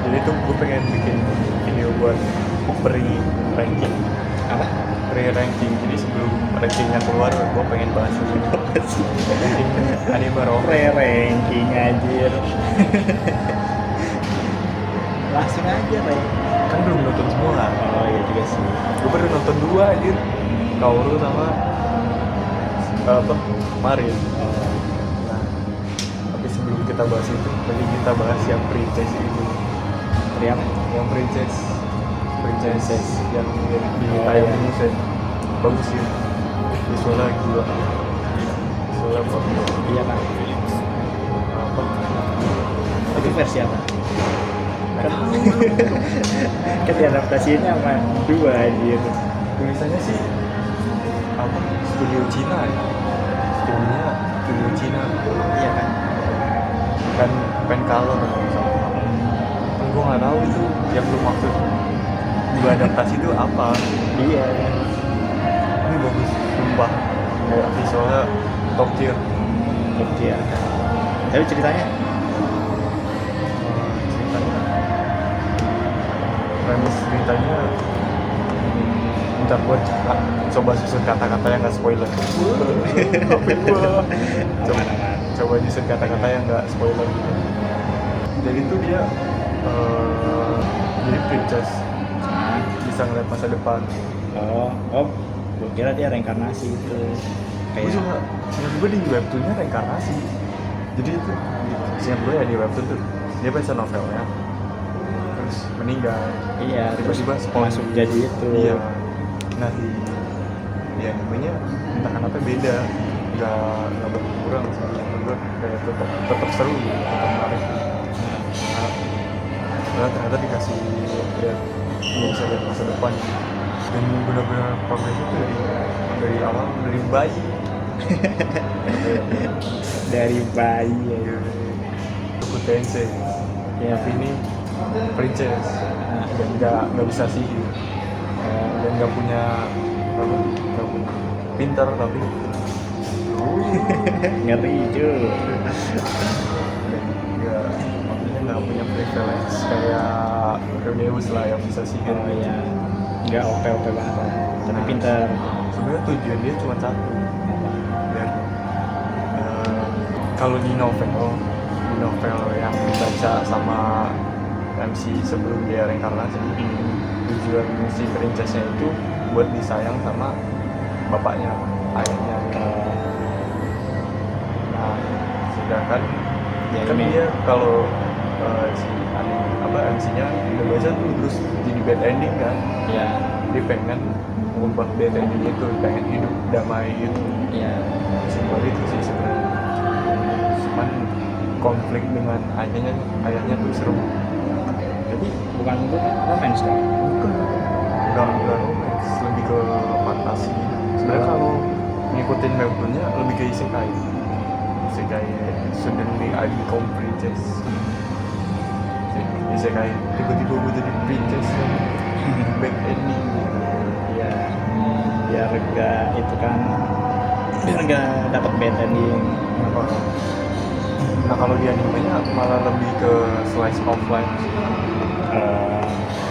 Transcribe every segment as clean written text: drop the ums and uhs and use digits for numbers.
Jadi tuh gue pengen bikin video buat pre-ranking. Apa? Pre-ranking, jadi sebelum rankingnya keluar gue pengen bahas dulu ranking anime romance. Pre-ranking anjir. Langsung aja, Ray. Kan belum nonton semua. Oh iya juga sih. Gue baru nonton 2 anjir, Kaoru sama apa Marin. Nah, tapi sebelum kita bahas itu, tadi kita bahas yang princess itu. Pri apa? Yang princess yang di Taiwan Musen. Bagus sih, visualnya gila, visualnya bagus. Iya kan. Apa? Itu versi apa? Kan diadaptasinya sama 2 anjir. Tulisannya sih apa? Studio Cina ya. Studio Cina. Iya kan. Kan pen color sama. Kan gue nggak tahu itu yang lu maksud juga adaptasi itu apa. Iya. Ini bagus, sumpah. Kayak visualnya top tier. Iya. Tapi ceritanya Ceritanya ntar gue coba susun kata-kata yang nggak spoiler. Coba nyusun kata-kata yang nggak spoiler gitu. Jadi tuh dia jadi princess, bisa ngeliat masa depan. oh gue kira dia reinkarnasi itu Gue juga seingat gue di webtoonnya reinkarnasi. Jadi itu seingat gue ya di webtoon tuh dia baca novelnya terus meninggal. iya Tiba-tiba terus spawn. masuk jadi itu. Iya. Nah di animenya entah kenapa beda, nggak berkurang sih. Menurut gue kayak tetap seru, tetap menarik. Nah, ternyata dikasih lihat, bisa lihat masa depan dan benar-benar progresnya tuh dari awal, dari bayi. Dari bayi ya. Tuku Tensei. Ya. Tapi ini princess dan nggak bisa sihir dan nggak punya apa, nggak punya pintar tapi Ngeri cuy. dan maksudnya nggak punya privilege kayak Rudeus lah yang bisa sihir. Oh iya, nggak OP banget tapi pintar. Sebenarnya tujuan dia cuma satu, biar kalau di novel yang dibaca sama MC sebelum dia reinkarnasi, tujuan si princessnya itu buat disayang sama bapaknya, ayahnya. Nah, sedangkan kan dia kalau si MC-nya udah baca tuh terus jadi bad ending kan. Iya. Dia pengen mengubah bad ending itu, pengen hidup damai gitu. Iya. Simpel itu sih sebenarnya. Cuman konflik dengan ayahnya tuh seru. Jadi bukan untuk romance kan? Bukan romance, lebih ke fantasi. Sebenarnya kalau ngikutin webtoonnya lebih ke isekai. Suddenly I become princess. Isekai tiba-tiba gue jadi princess yang bad ending. Iya. Biar gak itu kan, biar gak dapat bad ending. Nah kalau di animenya malah lebih ke slice of life.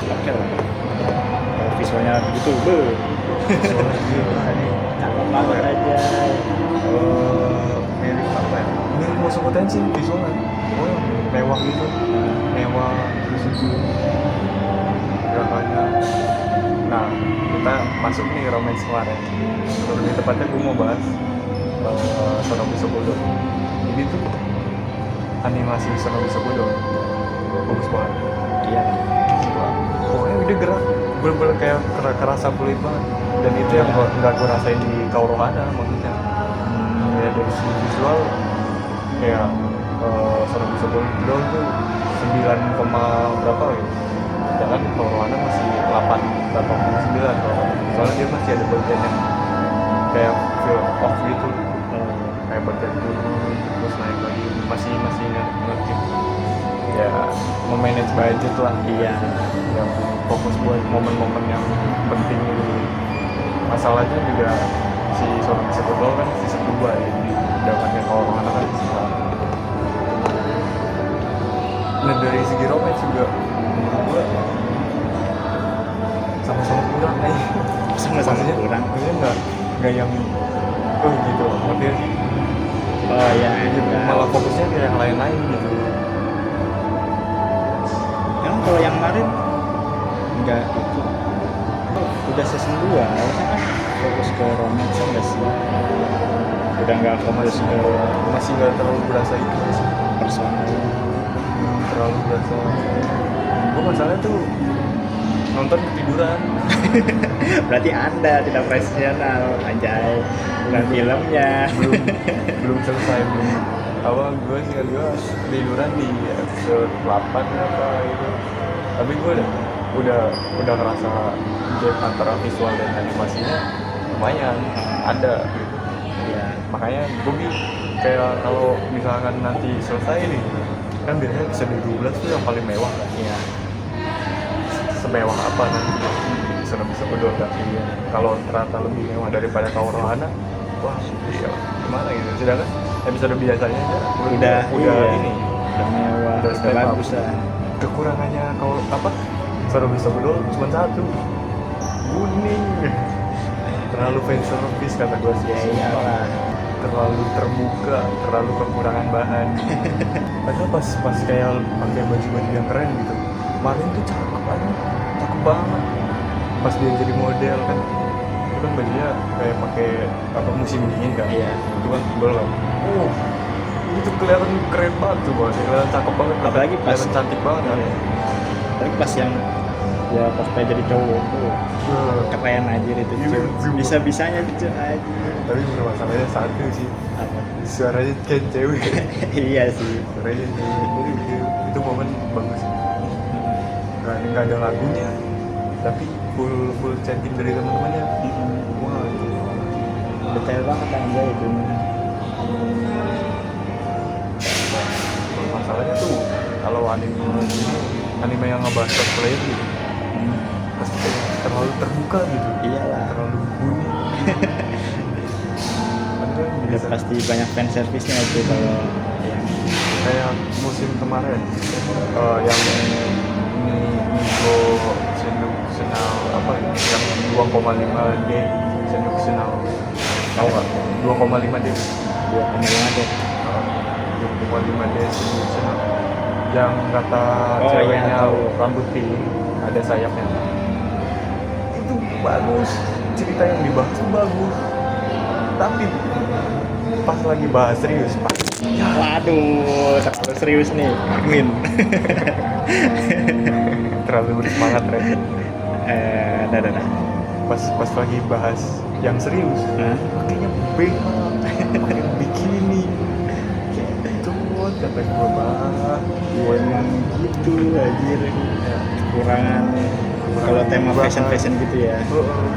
Oke lah. Visualnya begitu, Soalnya gila nih. cakep banget aja. Mirip apa ya? Mirip Mushoku Tensei visualnya. Oh yang mewah gitu. Mewah terus itu gerakannya. Nah kita masuk nih romance kemarin. Lebih tepatnya gue mau bahas Sonobu Sokodo. Jadi tuh animasi Sonobu Sokodo bagus banget. Iya. Pokoknya dia gerak bener-bener kayak kerasa kulit banget. Dan itu yang nggak gue rasain di Kaurohana maksudnya. Ya dari segi visual kayak Sonobu Sokodo tuh 9, berapa ya. Sedangkan Kaurohana masih 8,9 kalau soalnya dia masih ada bagian yang kayak feel off gitu. Kayak bagian turun terus naik lagi masih ngerti ya, memanage budget lah. Iya. Yang fokus buat momen-momen yang penting gitu. Masalahnya juga si Sonobu Sokodo kan season 2 ya, sedangkan Kaurohana kan season 1. Nah dari segi romance juga nggak yang gitu ngerti gak sih? Oh ya, Malah fokusnya ke yang lain-lain gitu. emang kalau yang kemarin enggak itu udah season 2 harusnya kan fokus ke romance enggak sih, udah nggak fokus ke Masih nggak terlalu berasa itu sih, personal. terlalu berasa. Gue masalahnya tuh nonton ketiduran. Berarti anda tidak profesional, anjay, bukan filmnya. belum selesai, belum apa, gue sih tiduran di episode 8 apa gitu. Tapi gue udah ngerasa gap antara visual dan animasinya lumayan ada gitu. Ya, Makanya gue kayak kalau misalkan nanti selesai nih, kan biasanya episode 12 tuh yang paling mewah kan ya. semewah apa nanti bisa berdua nggak iya. Kalau ternyata lebih mewah daripada Kaurohana, wah iya gimana gitu. Sedangkan episode biasanya aja Udah iya, ini udah mewah, udah udah step up. bagus lah. Kekurangannya kalau apa Soro bisa berdua cuma satu, kuning. Terlalu fan service kata gue sih. Ya iyalah. Terlalu terbuka, terlalu kekurangan bahan. Padahal pas kayak pakai baju-baju yang keren gitu, kemarin tuh cakep banget. Pas dia jadi model kan, itu kan bajunya kayak pakai apa musim dingin kan, Iya. itu kan tebel kan. Itu kelihatan keren banget tuh, bos. Kelihatan cakep banget, Apalagi pas kelihatan cantik banget kan. Tapi pas yang ya cosplay jadi cowok tuh keren aja itu, Iya, bisa-bisanya gitu aja. Tapi masalahnya satu sih, Apa? suaranya kayak cewek. Iya sih. Suaranya cewek. Itu momen bagus. Nggak ada lagunya, tapi full chanting dari teman-temannya. Wah, itu Detail banget aja itu. masalahnya tuh kalau anime yang ngebahas cosplay gitu, pasti kayak terlalu terbuka gitu. Iyalah. Terlalu bunyi. Padahal Udah biasa pasti banyak fan service-nya itu kalau yang kayak musim kemarin yang Nigo Senal apa ya, yang 2,5D Senal, tahu nggak 2,5D? 2,5 deh. 2,5D Senal yang kata Oh, ceweknya iya, tahu. rambut pink ada sayapnya. Itu bagus, cerita yang dibahas tuh bagus, tapi pas lagi bahas serius ya Waduh, terlalu serius nih, Min. terlalu bersemangat Ren. Dah. Pas lagi bahas yang serius Hah? pakainya BH, pakai bikini gitu, kata gue banget. Ya emang gitu anjir. Ya, Kekurangan kalau tema banget. fashion gitu ya. Heeh.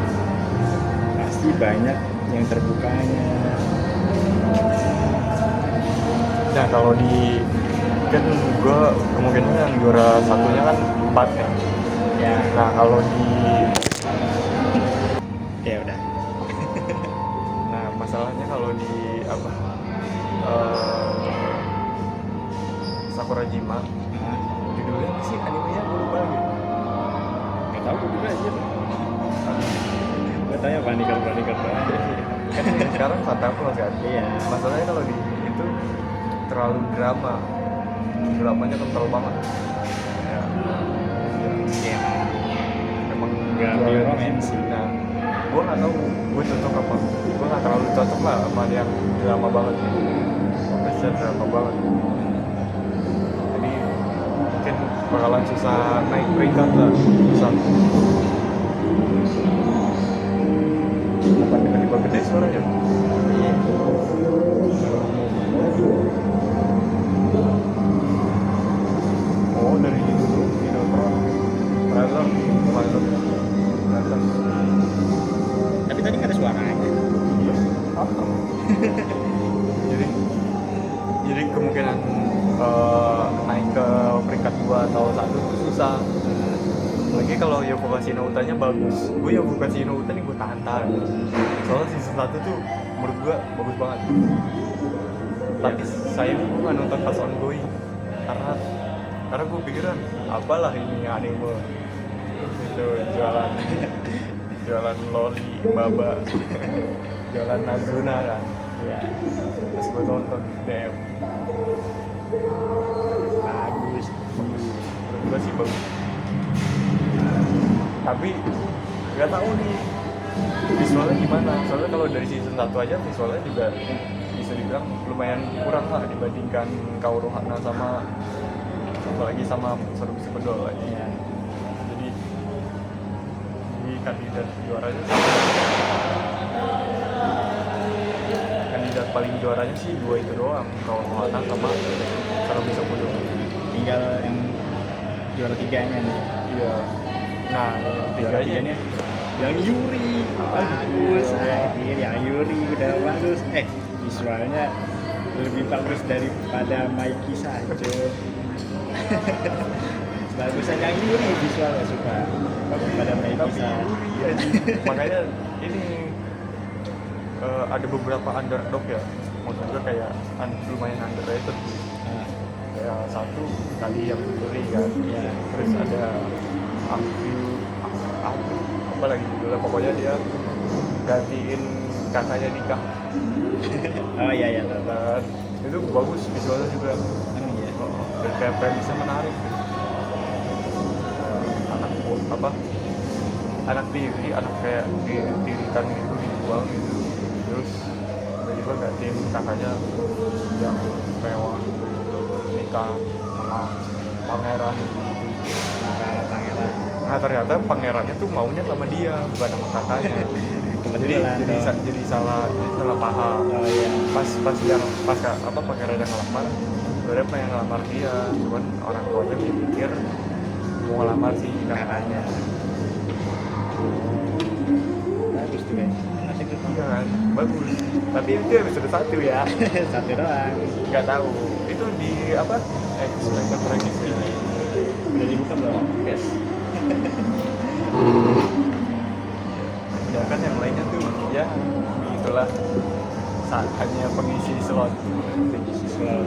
Pasti banyak yang terbukanya. Nah kalau di kan gue kemungkinan yang juara satunya kan 4 ya. Ya, Nah kalau di ya udah. nah masalahnya kalau di apa Sakurajima, Nah, judulnya apa sih animenya gue lupa lagi. nggak tahu gue juga anjir. Gue tanya panikal. Kan sekarang Santa Claus kan. Iya. Masalahnya kalau di itu terlalu dramanya kental banget ya, Iya. emang Nggak juara ambil di romance situ. sih. Nah gue nggak tahu gue cocok apa, gue nggak terlalu cocok lah sama yang drama banget gitu, sampai drama banget, jadi mungkin bakalan susah naik peringkat lah, susah. Apa tiba-tiba gede suaranya? Oh dari dulu Videotron trailer. Tapi tadi nggak ada suaranya. Iya, apa? jadi kemungkinan naik ke peringkat 2 atau 1 itu susah. Lagi kalau Yofukashi no Uta-nya bagus. Gue Yofukashi no Uta nih gue tahan. Soalnya season 1 tuh menurut gue bagus banget. Tapi sayang gue gak nonton pas ongoing. Karena gue pikiran apalah ini anime. Itu jualan loli baba. jualan Azuna kan. Ya, Terus gue tonton DM. bagus. Menurut gue sih bagus. Tapi nggak tahu nih visualnya gimana. Soalnya kalau dari season 1 aja visualnya juga bisa dibilang lumayan kurang lah dibandingkan Kaurohana sama apalagi sama Serum Sebedol lagi. Ya, Jadi kandidat juaranya kandidat paling juaranya sih dua itu doang, Kaurohana sama Serum Sebedol. tinggal yang juara tiganya nih. Iya. Nah, Juara tiganya tiganya yang Yuri bagus, anjir yang Yuri udah bagus. Visualnya lebih bagus daripada Mikey saja. Bagusan yang Yuri visualnya suka daripada Mikey tapi saja. iya sih. Makanya ini ada beberapa underdog ya, maksud gue kayak lumayan underrated. Nah, Kayak satu tadi yang Yuri kan, ya. terus ada Aku apa lagi judulnya, pokoknya dia gantiin kakaknya nikah. Oh iya ya, tahu. Dan itu bagus visualnya juga. Iya. Dan kayak premisnya menarik. Anak apa? Anak tiri, anak kayak tiritan gitu dijual gitu. Terus tiba-tiba gantiin kakaknya yang mewah nikah sama pangeran. Kalau pangeran Nah ternyata pangerannya tuh maunya sama dia bukan sama kakaknya. kebetulan jadi salah paham. Oh iya. Pas pangeran yang ngelamar sebenarnya pengen ngelamar dia, cuman orang tuanya mikir mau ngelamar si kakaknya. Bagus tuh kan. Asik tuh. Iya kan, bagus. Tapi itu episode 1 ya. Satu doang. Nggak tahu itu di apa X-Men Practice ini. Udah dibuka belum? Yes. Sedangkan yang lainnya tuh ya itulah hanya pengisi slot. Selalu.